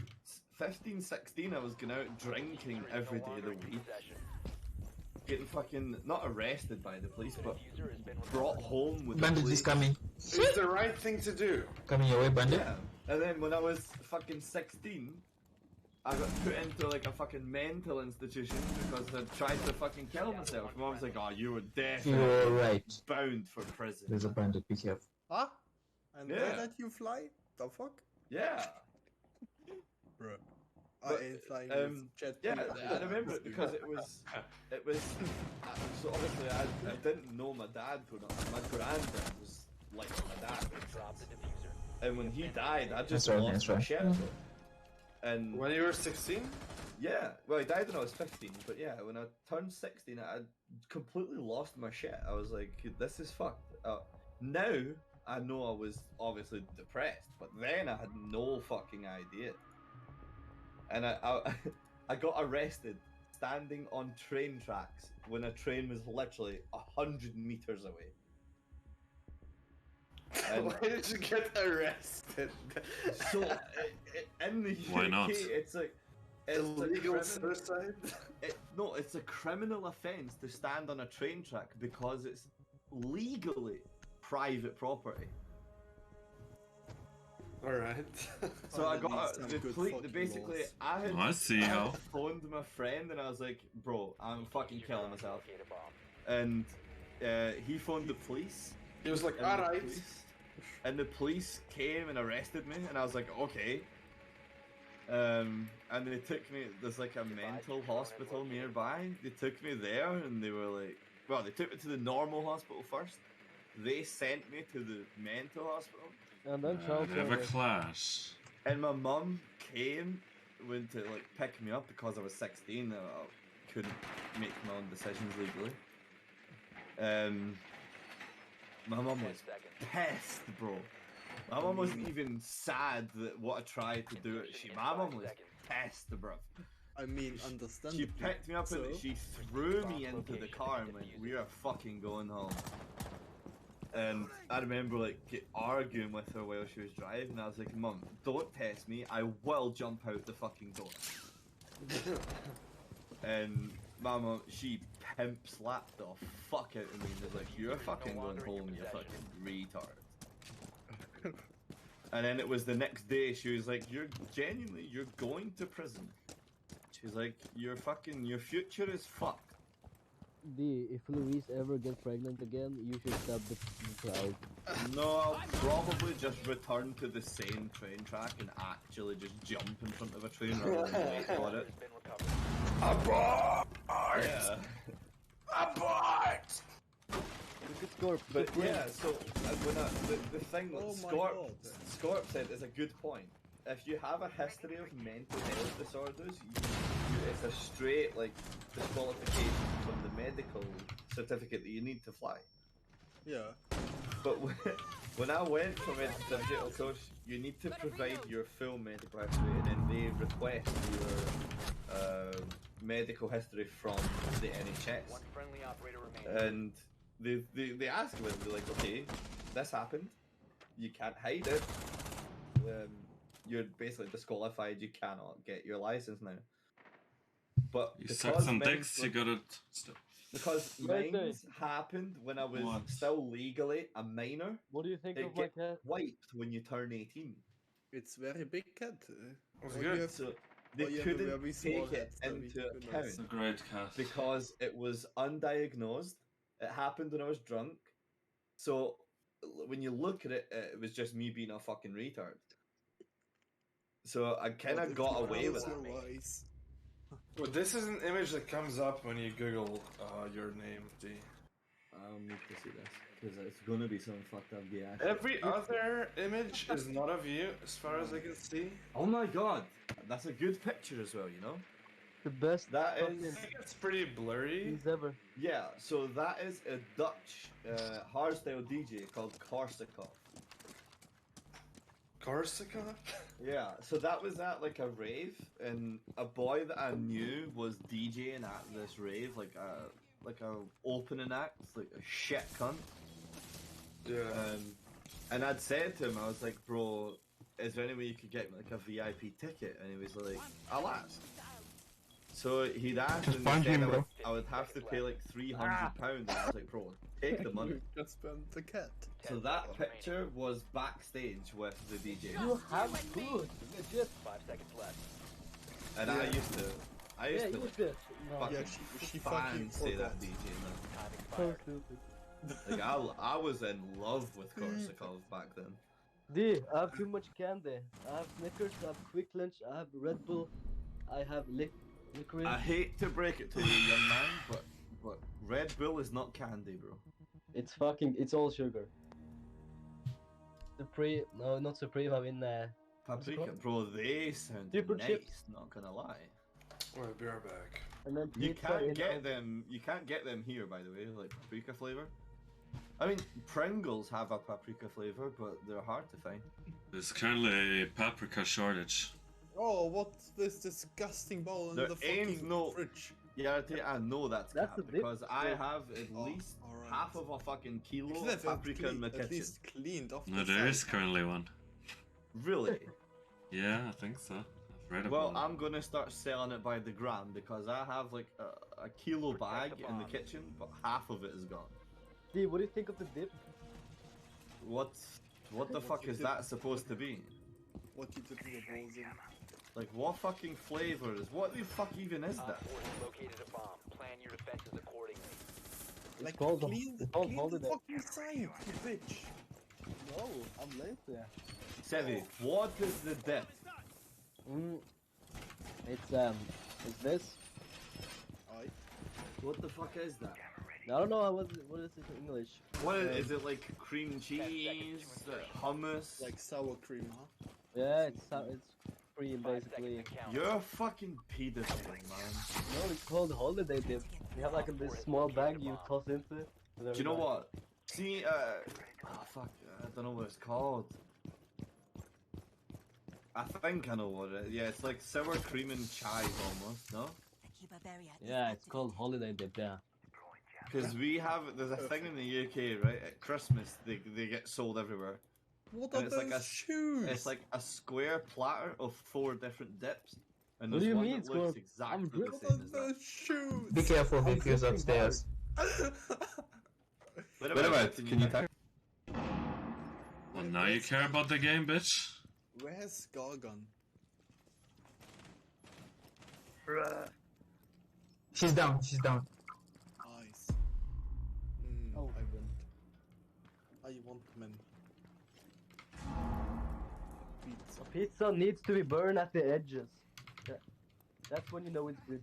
15, 16, I was going out drinking Diffuser is every no day of longer the in week. possession. Getting fucking, not arrested by the police, The but diffuser has been brought recovered. home with the Bandit police. is coming. It's the right thing to do. Coming your way, bandit. Yeah. And then when I was fucking 16, I got put into like a fucking mental institution because I tried to fucking kill myself. Mom was like, oh, you were definitely You're right. bound for prison. There's a bandit, be careful. Huh? And Yeah. where did you fly? The fuck? Yeah. Bruh. But, I ain't flying um, with jet Yeah, plane. I remember it because it was, so obviously I didn't know my dad growing up. My granddad was like my dad. Drop the diffuser. And when he died, I just That's right, lost that's my right. shit. And When you were 16? yeah, well, he died when I was 15, but yeah, when I turned 16, I completely lost my shit. I was like, this is fucked. Now, I know I was obviously depressed, but then I had no fucking idea. And I got arrested standing on train tracks when a train was literally 100 meters away. And Why did you get arrested? so in the Why UK, not? it's like Illegal suicide? No, it's a criminal offence to stand on a train track because it's legally private property. Alright. So I got Finally, some good fucking basically laws. I see I how. had phoned my friend and I was like, bro, I'm fucking Your killing drone to myself. locate a bomb. And he phoned the police. He was like, And the alright. police came and arrested me, and I was like, okay. And they took me. There's like a mental hospital nearby. They took me there, and they were like, well, they took me to the normal hospital first. They sent me to the mental hospital, And then child They have a care. clash. and my mum went to like pick me up because I was 16. I couldn't make my own decisions legally. My mum 10 was seconds. pissed, bro. My mum wasn't even sad that what I tried to do. My mum was pissed, bro. I mean, She understandably. picked me up so, and she threw me into the car and went, "We are fucking going home." And I remember like arguing with her while she was driving. I was like, "Mum, don't test me. I will jump out the fucking door." And my mum, she pimp slapped the fuck out of me and was like, "You're fucking going home, you fucking retard." And then it was the next day, she was like, you're going to prison. She's like, your future is fucked. D, if Louise ever gets pregnant again, you should stab the crowd. No, I'll probably just return to the same train track and actually just jump in front of a train rather than wait for it. Has been recovered. Yeah. Good score. But yeah, so the thing that Oh my Scorp God. said is a good point. If you have a history of mental health disorders, it's a straight like disqualification from the medical certificate that you need to fly. Yeah. But when I went for medical digital coach, you need to provide your full medical history, and then they request your medical history from the NHS. One friendly operator remaining. And they ask them, they're like, okay, this happened, you can't hide it, you're basically disqualified, you cannot get your license now. But You suck some dicks, you got it. because Right there. mines happened when I was What? still legally a minor, What do you think it of my get cat? wiped when you turn 18. It's very big cat. Was All good. you have- So they all you have a couldn't very small take it head, so into we- account It's a great cat. because it was undiagnosed. It happened when I was drunk. So when you look at it, it was just me being a fucking retard. So I kind But of if got you away with close it. your eyes- Well, this is an image that comes up when you Google your name, D. I'll need to see this because it's gonna be some fucked up gay ass. Every other image is not of you, as far as I can see. Oh my god, that's a good picture as well. You know, The best that fucking is I think it's pretty blurry. things ever. yeah. So that is a Dutch hardstyle DJ called Korsakov. Corsica? Yeah, so that was at like a rave, and a boy that I knew was DJing at this rave, like a opening act, like a shit cunt. Yeah. And I'd said to him, I was like, bro, is there any way you could get me like a VIP ticket? And he was like, I'll ask. So he'd asked, and Find he said him, bro. I would have to pay like £300. And I was like, bro, take the money. You just spent the cat. So that picture was backstage with the DJ. You have food. Legit. 5 seconds left. And I used to Yeah, like, you should. No, fucking Yeah, she fucking fancy that forgot. DJ, man. Time so expired. stupid. Like I was in love with Korsakov back then. D, I have too much candy. I have Snickers, I have Quick Lunch, I have Red Bull, I have licorice. I hate to break it to you, young man, but Red Bull is not candy, bro. It's all sugar. Supreme, no, not Supreme, I mean, Paprika, called? bro, they sound Super nice. chips. Not gonna lie. Alright, be right back. and then You pizza can't in get them. You can't get them here, by the way. Like paprika flavor. I mean, Pringles have a paprika flavor, but they're hard to find. There's currently a paprika shortage. Oh, what's this disgusting bowl in There the ain't fucking no- fridge? Yeah, I know that's That's cap a dip. because I have at Oh, least alright. half of a fucking You kilo could of have paprika in my at kitchen. least cleaned off No, the there is side. currently one. Really? Yeah, I think so. I've read Well, about I'm gonna start selling it by the gram because I have like a kilo bag in the kitchen, but half of it is gone. Steve, what do you think of the dip? What the fuck is that supposed to be? What you did to the bowls in. Like, what fucking flavor is? What the fuck even is Op that? 4 has located a bomb. Plan your defenses accordingly. Like, called- clean, it's called clean holiday. the fucking side, you bitch. No, I'm late there. Sevi, what is the dip? It's this. Aye. What the fuck is that? I don't know what is it in English. What is it like? Cream cheese, hummus? Like sour cream, huh? Yeah, it's cream 5 basically. seconds to count. You're a fucking pedophile, man. No, it's called holiday dip. You have like this small bag you toss into it. Do you know what? See, oh fuck, I don't know what it's called. I think I know what it is. Yeah, it's like sour cream and chive almost, no? Yeah, it's called holiday dip. Yeah. Because there's a thing in the UK, right? At Christmas, they get sold everywhere. What And are it's those like shoes? It's like a square platter of 4 different dips. And What there's do you one mean, that looks square? I'm exactly the What same are as that. those shoes? Be careful, I'm Vicky's thinking upstairs. Wait a Wait a minute, minute, can you type? Well, now you care about the game, bitch. Where's Gargon? She's down, she's down. Nice. Oh. I want men. Pizza. Pizza needs to be burned at the edges. That's when you know it's good.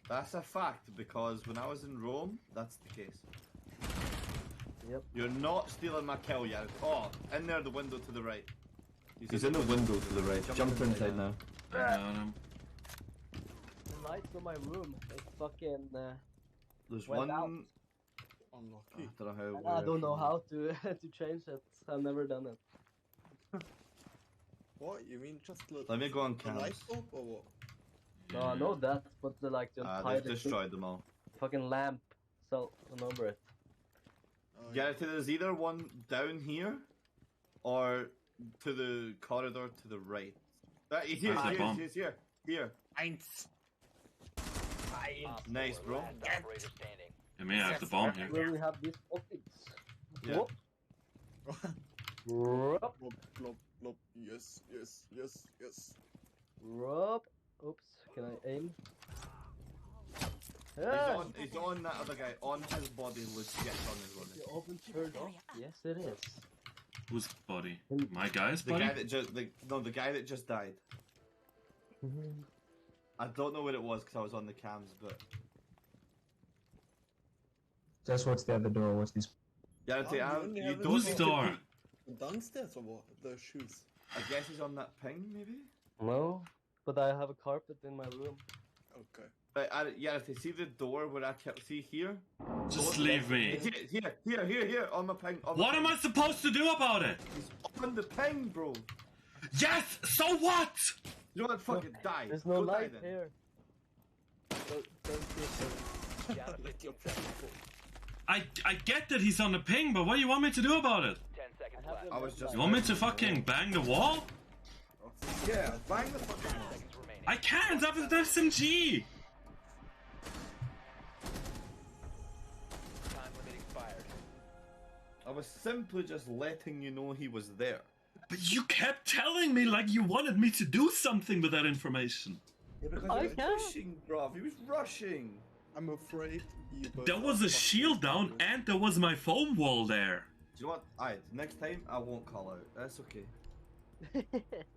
That's a fact, because when I was in Rome, that's the case. Yep. You're not stealing my kill yet. Oh, in there, the window to the right. He's in the window to the right. Jump inside now. I got him. The lights on my room. It's fucking. There's Went one. out. Unlucky. I don't know I how. don't know how to to change it. I've never done it. What? You mean just Let me go on the light cams. bulb or what? No, I know that, but the like the entire They've destroyed them all. fucking lamp. So remember it. Oh, Yeah, there's either one down here, or to the corridor to the right. Here, That's a bomb. here. Op Nice, 4, bro. last operator standing. You may have the bomb here. Where we have these optics. Yeah. Whoop. Rup, Blop, blop, blop. Yes, yes, yes, yes. rup. Oops, can I aim? He's on that other guy, on his body, legit on his body. The oven turned off. Yes, it is. Whose body? My guy's The body? guy that the guy that just died. I don't know what it was because I was on the cams, but Just what's the other door? What's this? yeah, Oh, you only you have don't Whose need to door? peek. Downstairs or what? The shoes. I guess he's on that ping, maybe. No, but I have a carpet in my room. Okay. But see the door where I kept here. Just leave me. Here, on my ping. What am I supposed to do about it? He's on the ping, bro. Yes! So what? You don't fucking die. There's no Go die light then. here. Down to 15 seconds. I get that he's on the ping, but what do you want me to do about it? 10 seconds I have left. I was just. You want me to fucking bang the wall? Yeah, bang the fucking wall. Seconds remaining. I can't, I have an SMG! Time limit expired. I was simply just letting you know he was there. But you kept telling me like you wanted me to do something with that information. Yeah, because I he was can't. pushing, bruv. He was rushing. I'm afraid you both There are was a fucking shield down stupid. and there was my foam wall there. Do you know what? Alright, next time I won't call out. That's okay.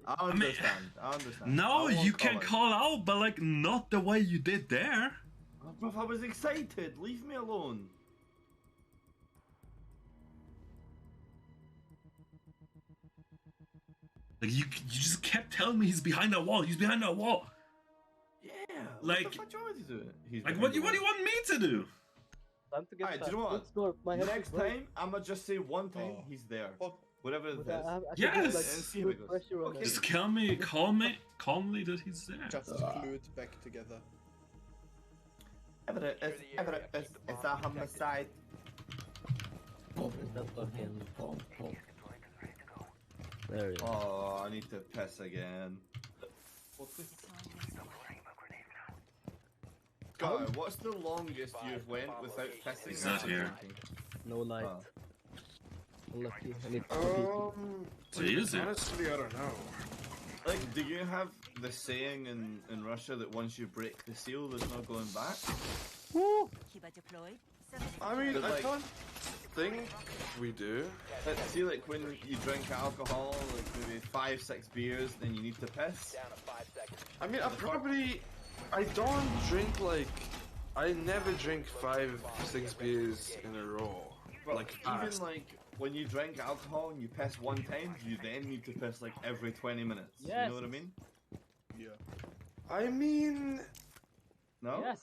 I mean- understand. I understand. No, I won't you can out. call out, but like not the way you did there. Bruv, I was excited. Leave me alone. Like you just kept telling me he's behind that wall. He's behind that wall. Yeah. Like- what the fuck do you want me to do? He's Like behind what the do you want me to do? Time to get Alright, do fast. you know Good what? score. My head Next is broke. time, I'ma just say one time Oh. he's there. Fuck. Whatever it is. But I can Yes! just, like, And see if it put goes. pressure on Okay. him. Just tell me calmly that he's there. Just glue it back together. It's a homicide. That fucking... There you go. Oh, I need to piss again. God, what's the longest you've went without pissing? He's not here. No light. Oh. Unlucky. I need to Well, he is here. Honestly, I don't know. Like, do you have the saying in Russia that once you break the seal, there's no going back? I mean, But, I like- don't think we do. See, like when you drink alcohol, like maybe 5-6 beers, then you need to piss. Down to 5 seconds. I mean, I don't drink like. I never drink 5-6 beers in a row. But Like even fast. like when you drink alcohol and you piss one time, you then need to piss like every 20 minutes. You Yes. know what I mean? Yeah. I mean, No? Yes.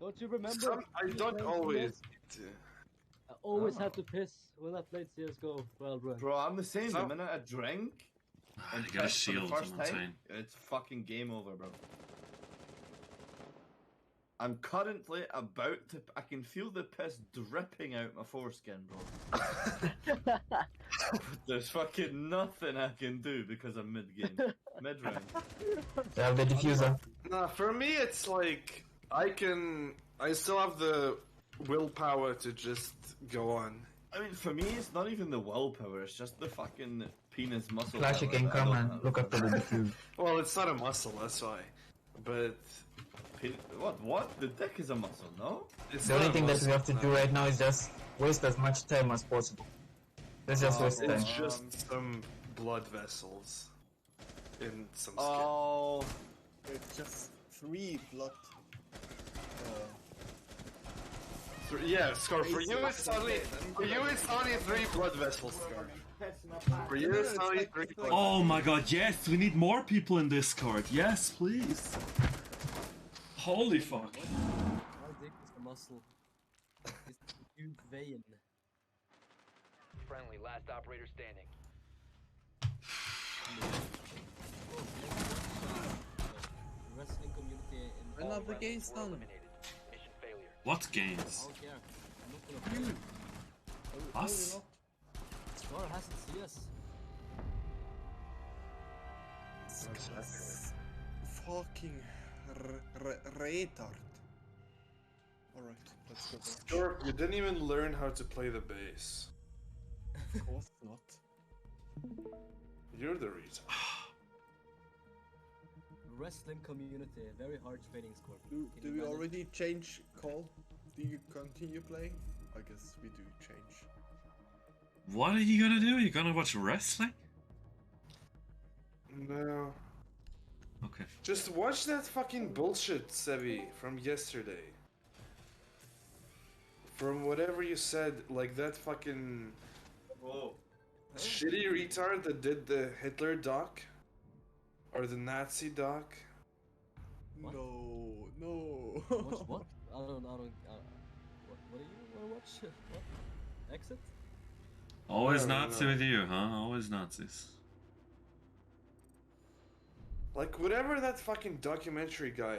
Don't you remember? I you don't played always. CS? I always Oh. had to piss when I played CS:GO. Well, bro. Bro, I'm the same. The So- minute I drink and I got a piss for the shield first on time, time. it's fucking game over, bro. I'm currently about to. I can feel the piss dripping out my foreskin, bro. There's fucking nothing I can do because I'm mid game, mid round. They have the diffuser. Nah, for me, it's like I still have the willpower to just go on. I mean, for me, it's not even the willpower. It's just the fucking penis muscle. Flash, you power can that I come don't and have. look after the diffuser. Well, it's not a muscle, that's why. But What? The dick is a muscle, no? it's The not only a thing that we muscle, have to no. do right now is just waste as much time as possible. Let's just waste It's time. just some blood vessels in some skin. Oh, It's just 3 blood. Yeah, Scar, for you it's only 3 blood vessels, Scar. For you it's only 3 blood Oh my god, yes, we need more people in Discord. Yes, please. Holy fuck. My dick is the muscle. It's the huge vein. Friendly, last operator standing. Wrestling community in Another Friendlies game's were done. eliminated. Mission failure. What I games? don't care. I'm not gonna play. Us? Scar hasn't seen us. Fucking retard. Alright, let's go back. Scar, you didn't even learn how to play the bass. Of course not. You're the reason. Wrestling community, very hard training score. Do Can we you manage? already change call? Do you continue playing? I guess we do change. What are you gonna do? You gonna watch wrestling? No. Okay. Just watch that fucking bullshit, Sevi, from yesterday. From whatever you said, like that fucking whoa. shitty retard that did the Hitler doc? Or the Nazi doc? What? No, no. Watch what? I don't. What do you wanna watch? What? Exit? Always No, no, Nazi no. with you, huh? Always Nazis. Like whatever that fucking documentary guy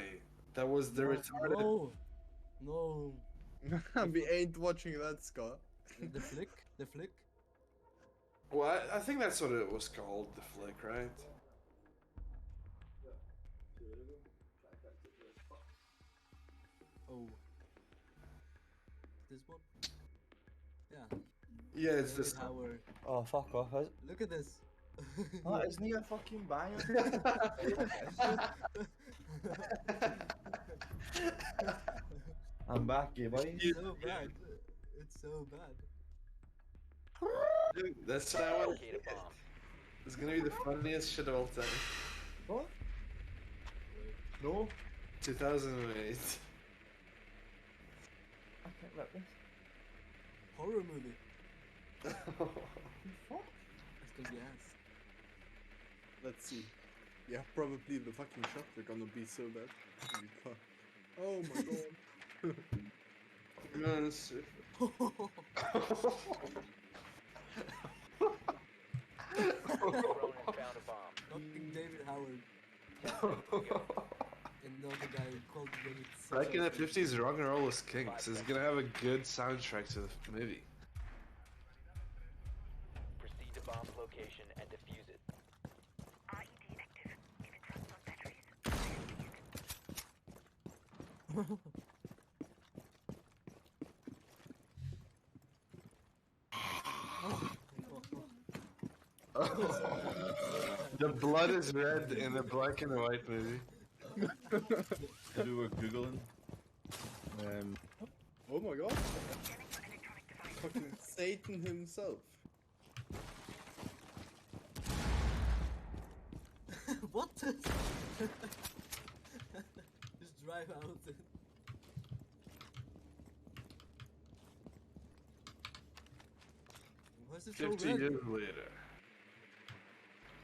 that was the retarded. No. No. We ain't watching that, Scott. The flick? The flick? Well, I think that's what it was called, the flick, right? Oh. This one? Yeah. Yeah, it's this. Power. Oh, fuck off. Look at this. Isn't he a fucking banger? I'm back, you boys. It's so bad. It's so bad. Dude, that's what I want. Locate a bomb. It's gonna be the funniest shit of all time. What? No, 2008. I can't rip this. Horror movie. Fuck? That's gonna be ass. Let's see. Yeah, probably the fucking shot are gonna be so bad. Oh my god. Man, Drone has found a bomb. Fucking David Howard. 10 seconds to go. And the other guy who called David. back in the 50s, rock and roll was king. So it's gonna have a good soundtrack to the movie. Proceed to bomb's location and defuse it. IED active. Give it transport batteries. The blood is red in the black and white movie. We were googling. Oh my god. Fucking Satan himself. What? Just drive out. Why is it so 50 red? years later.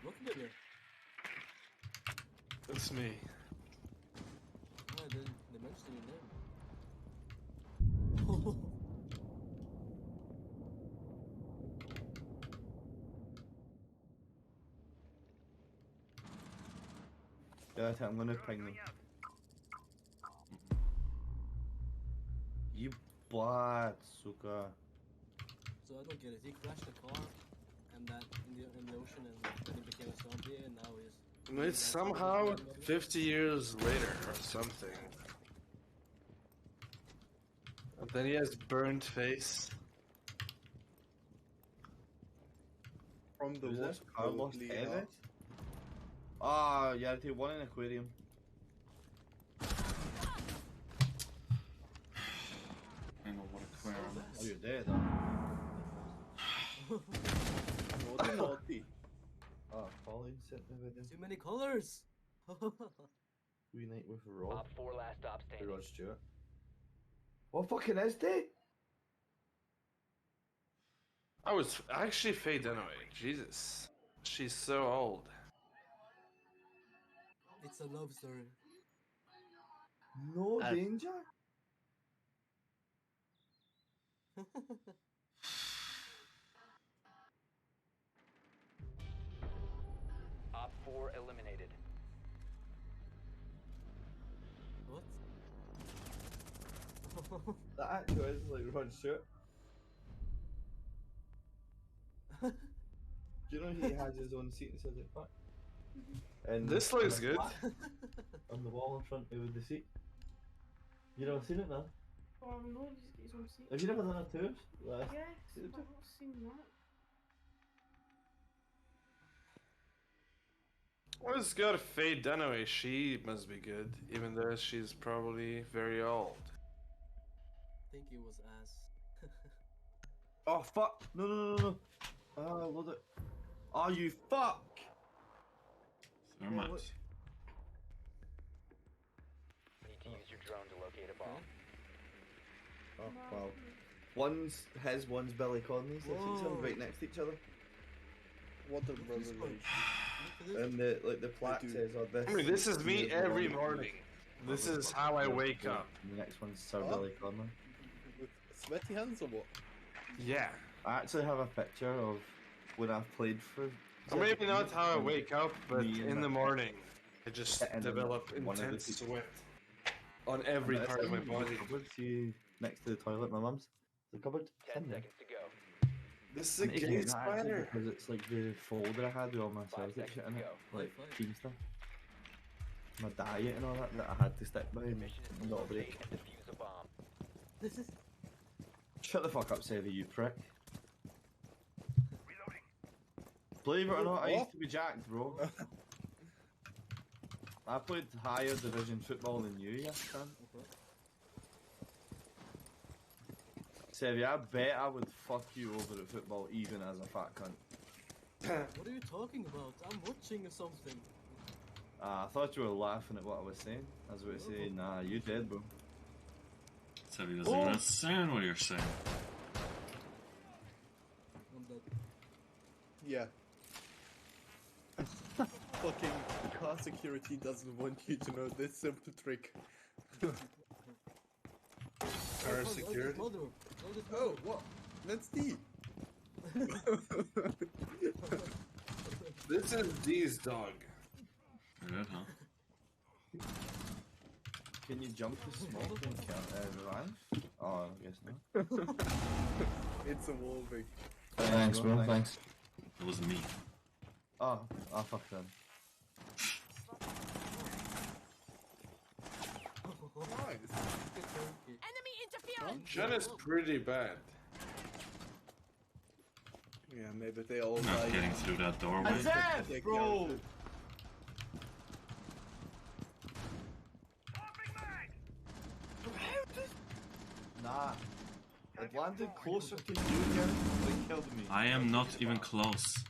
Look at it. That's me. Oh, they mentioned your name. Yeah, I think I'm gonna ping them. You bad suka. So I don't get it. He crashed the car, and that in the ocean, and then he became a zombie, and now he's. It's somehow 50 years later or something. And then he has burnt face. From the Who's this? what? Carlos Probably, Tevez? Ah, yeah, I take one in aquarium. I know what aquarium Oh, is. you're dead. Naughty, naughty. Oh, Colin sent me with him. Too many colors. Reunite with Rob. Op 4 last stop Hey, standing. Rod Stewart. What fucking is that? I was actually Faye Dunaway. Jesus. She's so old. It's a love story. No danger? Op 4 eliminated. What? That actually is like Rod Stewart. Do you know he has his own seat and says it back? And This looks good. on the wall in front of the seat. You never seen it now? Oh no, he's got his own seat. Have you never done a tour? Like, Yes, I've not seen that. Well, it's got Faye Dunaway. She must be good, even though she's probably very old. I think it was ass. oh fuck! No, no, no, no! Oh, load it. Oh, you fuck! So much. Need to use your drone to locate a bomb. Oh, wow. One's his, one's Billy Conley's. They see each other right next to each other. What a Look at this revelation. And the plaque Dude. says, oh, this. I mean, this is me the every one- morning. This is how I wake up. And the next one's Sir Oh. Billy Conley. With sweaty hands or what? Yeah. I actually have a picture of when I've played for. Or maybe not how I wake up, but Me and in the my- morning, I just And then develop one of the intense people- sweat on every And part of my it's in body. the cupboard, see, next to the toilet, my mum's. The cupboard. 10 in there. seconds to go. This is I a need to gay get that actually spider. because it's like the folder I had with all my 5 Celtic shit in seconds it, to like High five. team stuff. My diet and all that I had to stick by Your and mission is to not a locate break. and defuse a bomb. This is. Shut the fuck up, Sevy, you prick. Believe it or not, I used to be jacked, bro. I played higher division football than you, yes, son. Sevy, I bet I would fuck you over at football even as a fat cunt. What are you talking about? I'm watching something. I thought you were laughing at what I was saying. I was about to say, nah, you did, bro. So he doesn't even understand what you're saying. I'm dead. Yeah. Fucking car security doesn't want you to know this simple trick. Car secured. Oh, what? That's D. This is D's dog. Good, huh? Can you jump to smoke and run? Oh, I guess not. It's a wall big. Thanks, bro. Thanks. It was me. Oh, fuck them. Nice. Enemy interference! Jen is pretty bad. Yeah, maybe they all Not died. getting through that doorway. I'm dead, bro! Nah. It landed closer to you here, they killed me. I am not even close.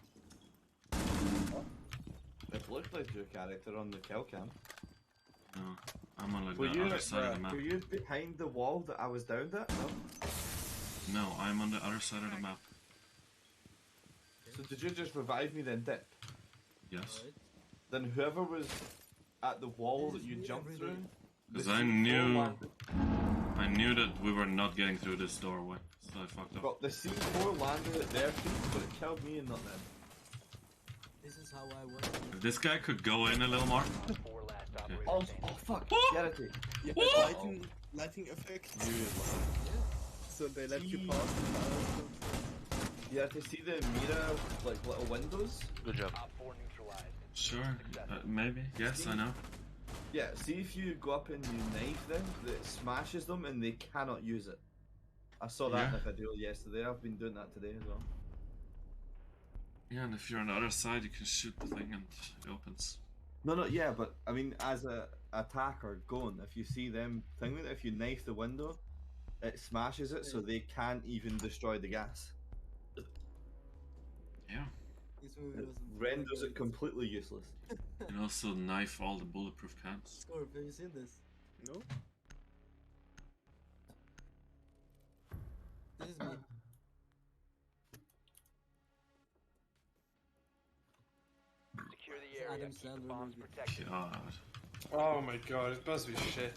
It looked like your character on the kill cam. No, I'm on like Were the you, other side of the map. were you behind the wall that I was down at? No? No, I'm on the other side of the map. So did you just revive me then, Dip? Yes. Then whoever was at the wall that you jumped through... Because the I C4 knew landed- that we were not getting through this doorway, so I fucked up. Well, the C4 landed at their feet, but it killed me and not them. This is how I work. If this guy could go in a little more. Okay. Oh fuck! Get it! Yeah, lighting effect. So they let you pass the fire. You have to see the mirror, like little windows. Good job. Op 4 neutralized. Sure, maybe. Yes, I know. Yeah, see if you go up and you knife them, it smashes them and they cannot use it. I saw that in a video yesterday, I've been doing that today as well. Yeah, and if you're on the other side, you can shoot the thing and it opens. No, yeah, but I mean, as a attacker going, if you see them thing with it, if you knife the window, it smashes it so they can't even destroy the gas. Yeah. It renders it completely useless. You can also knife all the bulletproof cans. Scorp, have you seen this? No? This is me. Secure the area. Adam Keep the Sandler bombs movie. protected. God. Oh my god, it must be shit.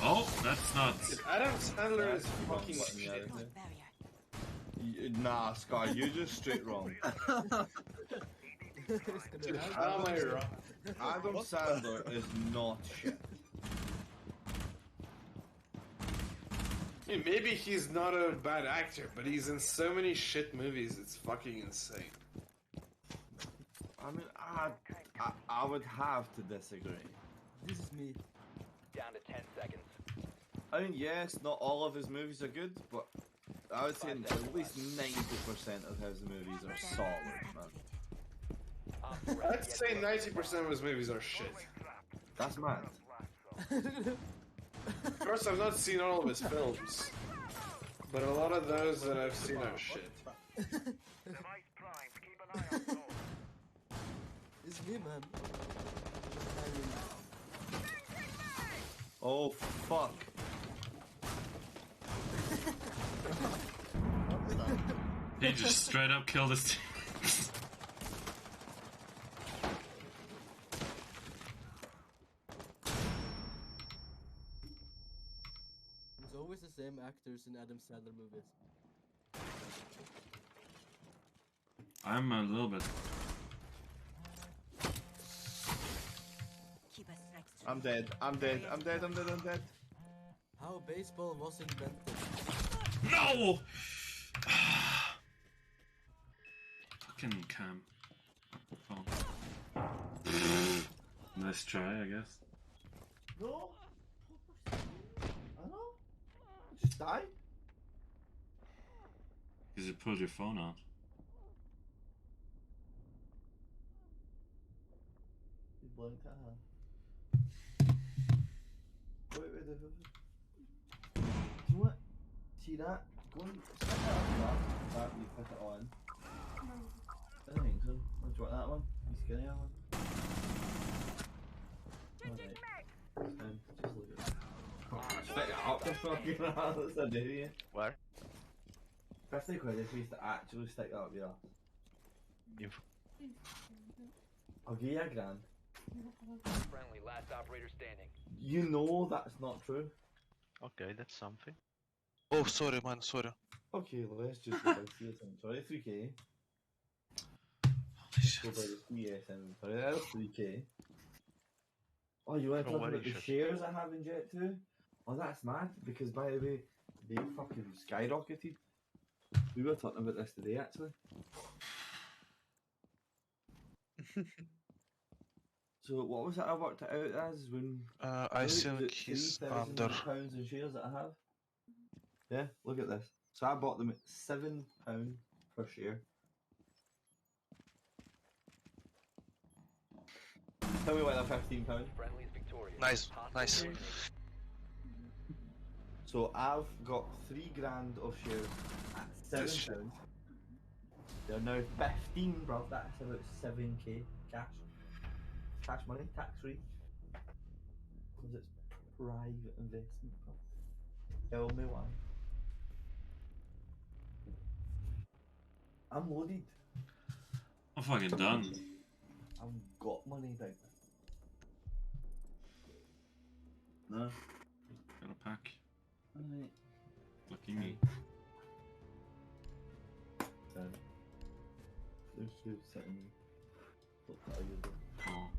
Oh, that's not. Adam Sandler is fucking Yeah, shit. Nah, Scar, you're just straight wrong. Dude, how am I wrong? Adam Sandler is not shit. I mean, maybe he's not a bad actor, but he's in so many shit movies, it's fucking insane. I mean, I would have to disagree. This is me. Down to 10 seconds. I mean, yes, not all of his movies are good, but I would say at least 90% of his movies are solid, man. Op 4 I'd say 90% of his movies are shit. That's mad. Of course, I've not seen all of his films, but a lot of those that I've seen are shit. It's me, man. Oh, fuck. He just straight up killed his team. It's always the same actors in Adam Sandler movies. I'm a little bit. I'm dead. I'm dead. I'm dead. I'm dead. I'm dead. How baseball was invented. No! Fucking cam. Phone. Nice try, I guess. No. I know. Just die. Because you pulled your phone out. You blinked at her. Wait. You know what? See that? Go and stick it up that you put it on. I don't think so. Do you want that one? The skinnier one? Alright. Just look at that. Stick it up the fucking ass, that's an idiot. Where? 50 quid if you used to actually stick that up your ass. I'll give you $1,000. Friendly, last operator standing. You know that's not true. Okay, that's something. Oh, sorry, man, sorry. Okay, let's just go by CSM. Sorry, 3k. Let's go by the CSM. Sorry, that's 3k. Oh, you want to Don't talk worry, about the shit. shares I have in Jet 2? Oh, that's mad, because by the way, they fucking skyrocketed. We were talking about this today, actually. So, what was it I worked it out as when... I think he's under. £3,000 in shares that I have? Yeah, look at this. So I bought them at £7 per share. Tell me why they're £15. Friendly is victorious. Nice, nice. So I've got £3,000 of shares at £7. They're now 15, bro. That's about 7k cash. Cash money, tax free. Because it's private investment, bro. Tell me why. I'm loaded. I'm fucking done. I've got money, baby. No. Got a pack. Alright. Lucky me. There's two sitting. Look at you. Oh.